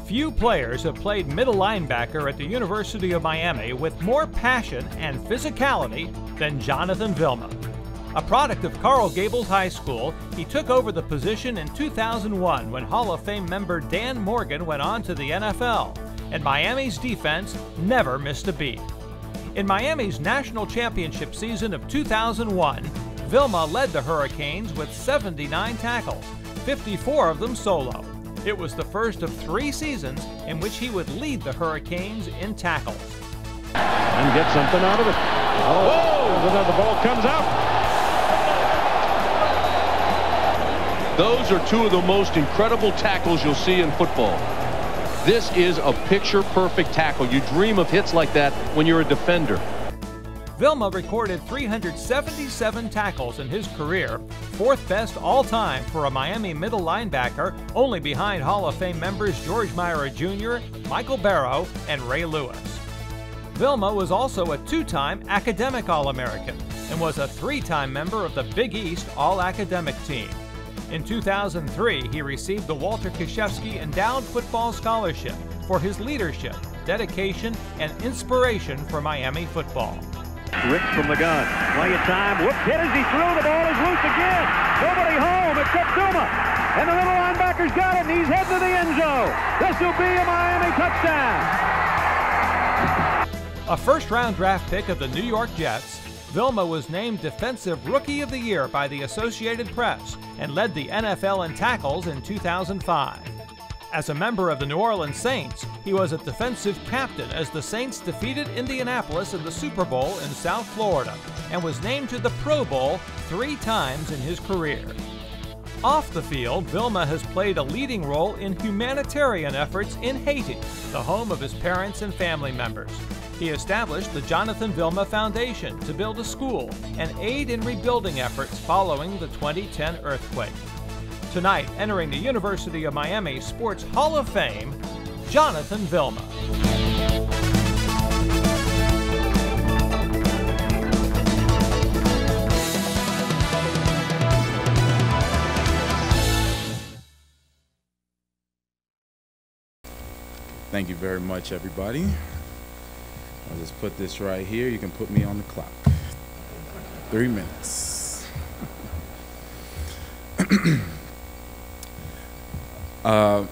Few players have played middle linebacker at the University of Miami with more passion and physicality than Jonathan Vilma. A product of Coral Gables High School, he took over the position in 2001 when Hall of Fame member Dan Morgan went on to the NFL, and Miami's defense never missed a beat. In Miami's national championship season of 2001, Vilma led the Hurricanes with 79 tackles, 54 of them solo. It was the first of 3 seasons in which he would lead the Hurricanes in tackles. And get something out of it. Oh, the ball comes out. Those are 2 of the most incredible tackles you'll see in football. This is a picture-perfect tackle. You dream of hits like that when you're a defender. Vilma recorded 377 tackles in his career, 4th best all-time for a Miami middle linebacker, only behind Hall of Fame members George Myra Jr., Michael Barrow, and Ray Lewis. Vilma was also a 2-time academic All-American and was a 3-time member of the Big East All-Academic team. In 2003, he received the Walter Krzyzewski Endowed Football Scholarship for his leadership, dedication, and inspiration for Miami football. Rick from the gun. Plenty of time. Whoop, hit as he threw. The ball is loose again. Nobody home except Vilma. And the little linebacker's got it, and he's heading to the end zone. This will be a Miami touchdown. A first-round draft pick of the New York Jets, Vilma was named Defensive Rookie of the Year by the Associated Press and led the NFL in tackles in 2005. As a member of the New Orleans Saints, he was a defensive captain as the Saints defeated Indianapolis in the Super Bowl in South Florida and was named to the Pro Bowl 3 times in his career. Off the field, Vilma has played a leading role in humanitarian efforts in Haiti, the home of his parents and family members. He established the Jonathan Vilma Foundation to build a school and aid in rebuilding efforts following the 2010 earthquake. Tonight, entering the University of Miami Sports Hall of Fame, Jonathan Vilma. Thank you very much, everybody. I'll just put this right here. You can put me on the clock. 3 minutes.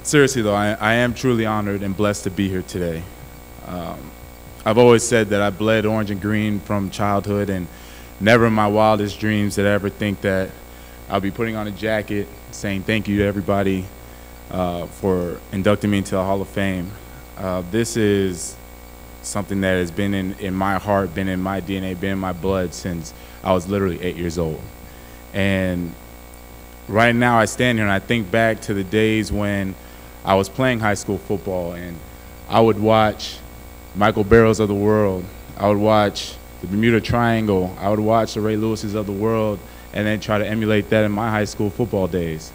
Seriously though, I am truly honored and blessed to be here today. I've always said that I bled orange and green from childhood, and never in my wildest dreams did I ever think that I'll be putting on a jacket saying thank you to everybody for inducting me into the Hall of Fame. This is something that has been in my heart, been in my DNA, been in my blood since I was literally 8 years old. And right now I stand here and I think back to the days when I was playing high school football, and I would watch Michael Barrows of the world, I would watch the Bermuda Triangle, I would watch the Ray Lewises of the world, and then try to emulate that in my high school football days.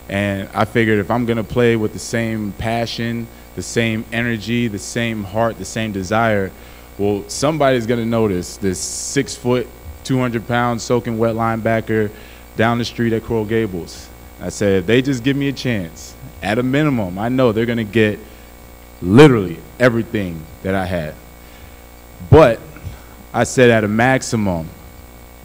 And I figured if I'm gonna play with the same passion, the same energy, the same heart, the same desire, well, somebody's gonna notice this 6 foot, 200 pound soaking wet linebacker down the street at Coral Gables. I said, if they just give me a chance, at a minimum, I know they're gonna get literally everything that I had. But I said at a maximum,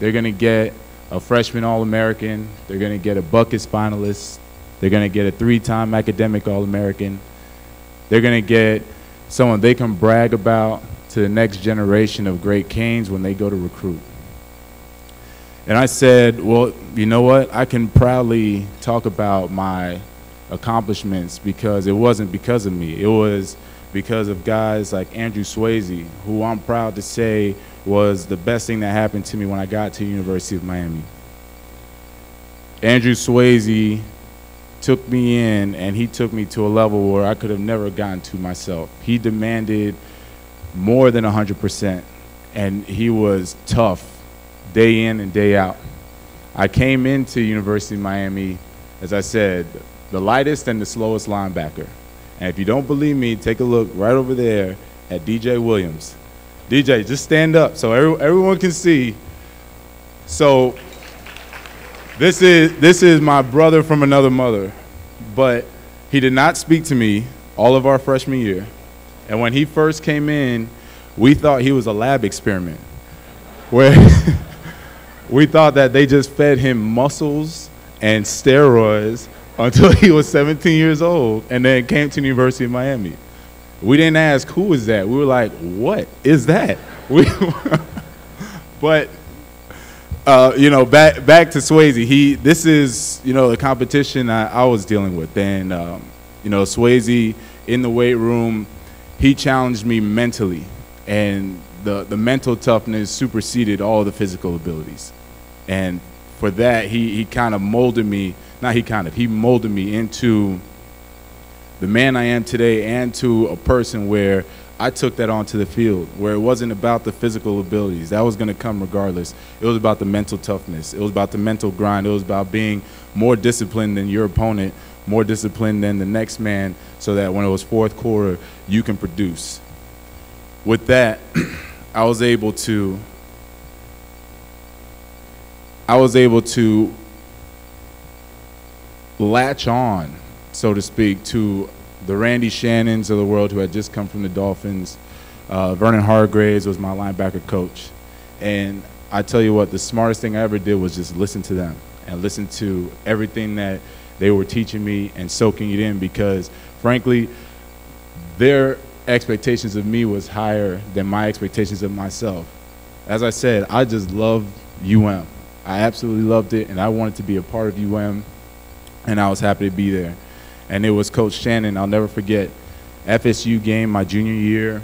they're gonna get a freshman All-American, they're gonna get a Buckets finalist, they're gonna get a 3-time academic All-American, they're gonna get someone they can brag about to the next generation of great Canes when they go to recruit. And I said, well, you know what? I can proudly talk about my accomplishments because it wasn't because of me. It was because of guys like Andrew Swayze, who I'm proud to say was the best thing that happened to me when I got to the University of Miami. Andrew Swayze took me in, and he took me to a level where I could have never gotten to myself. He demanded more than 100%, and he was tough day in and day out. I came into University of Miami, as I said, the lightest and the slowest linebacker. And if you don't believe me, take a look right over there at DJ Williams. DJ, just stand up so everyone can see. So This is my brother from another mother, but he did not speak to me all of our freshman year. And when he first came in, we thought he was a lab experiment, where we thought that they just fed him muscles and steroids until he was 17 years old and then came to the University of Miami. We didn't ask, who is that? We were like, what is that? But you know, back to Swayze. This is, you know, the competition I was dealing with. And, you know, Swayze in the weight room, he challenged me mentally. And the mental toughness superseded all the physical abilities. And for that, he kind of molded me, he molded me into the man I am today and to a person where I took that onto the field, where it wasn't about the physical abilities. That was going to come regardless. It was about the mental toughness. It was about the mental grind. It was about being more disciplined than your opponent, more disciplined than the next man, so that when it was fourth quarter, you can produce. With that, I was able to latch on, so to speak, to the Randy Shannons of the world who had just come from the Dolphins. Vernon Hargraves was my linebacker coach. And I tell you what, the smartest thing I ever did was just listen to them and listen to everything that they were teaching me and soaking it in, because frankly, their expectations of me was higher than my expectations of myself. As I said, I just loved UM. I absolutely loved it, and I wanted to be a part of UM, and I was happy to be there. And it was Coach Shannon, I'll never forget, FSU game my junior year.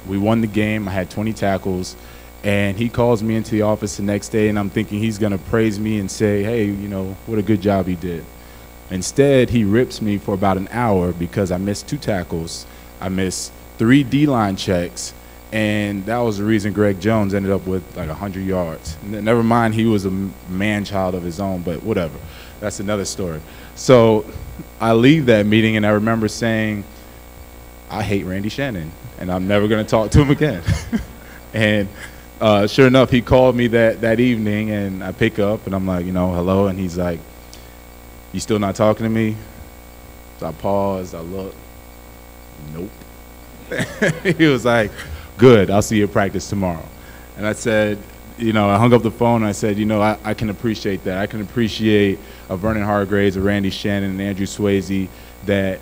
We won the game. I had 20 tackles. And he calls me into the office the next day, and I'm thinking he's going to praise me and say, hey, you know, what a good job he did. Instead, he rips me for about an hour because I missed 2 tackles. I missed 3 D-line checks. And that was the reason Greg Jones ended up with like 100 yards. Never mind, he was a man-child of his own, but whatever. That's another story. So I leave that meeting, and I remember saying, I hate Randy Shannon, and I'm never going to talk to him again. And sure enough, he called me that evening, and I pick up, and I'm like, you know, hello, and he's like, you still not talking to me? So I paused, I looked, nope. He was like, good, I'll see you at practice tomorrow. And I said, you know, I hung up the phone, and I said, you know, I can appreciate that. I can appreciate a Vernon Hargraves, a Randy Shannon, and Andrew Swayze that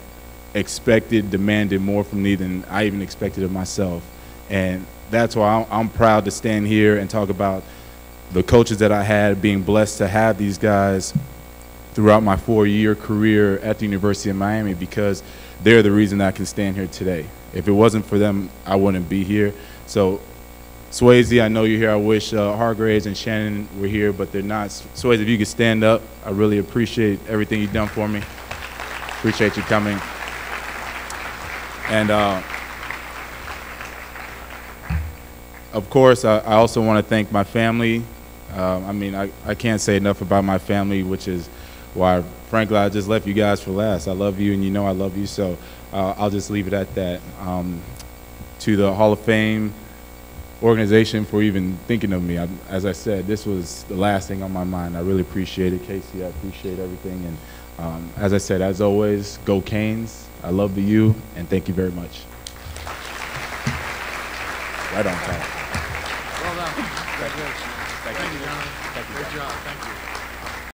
expected, demanded more from me than I even expected of myself. And that's why I'm proud to stand here and talk about the coaches that I had, being blessed to have these guys throughout my 4-year career at the University of Miami, because they're the reason I can stand here today. If it wasn't for them, I wouldn't be here. So Swayze, I know you're here. I wish Hargraves and Shannon were here, but they're not. Swayze, if you could stand up, I really appreciate everything you've done for me. Appreciate you coming. And of course, I also want to thank my family. I mean, I can't say enough about my family, which is why, frankly, I just left you guys for last. I love you, and you know I love you, so I'll just leave it at that. To the Hall of Fame organization for even thinking of me. As I said, this was the last thing on my mind. I really appreciate it, Casey. I appreciate everything. And as I said, as always, go Canes. I love TheU, and thank you very much. Right on time. Well done. Congratulations. Thank you, John. Great job. Thank you.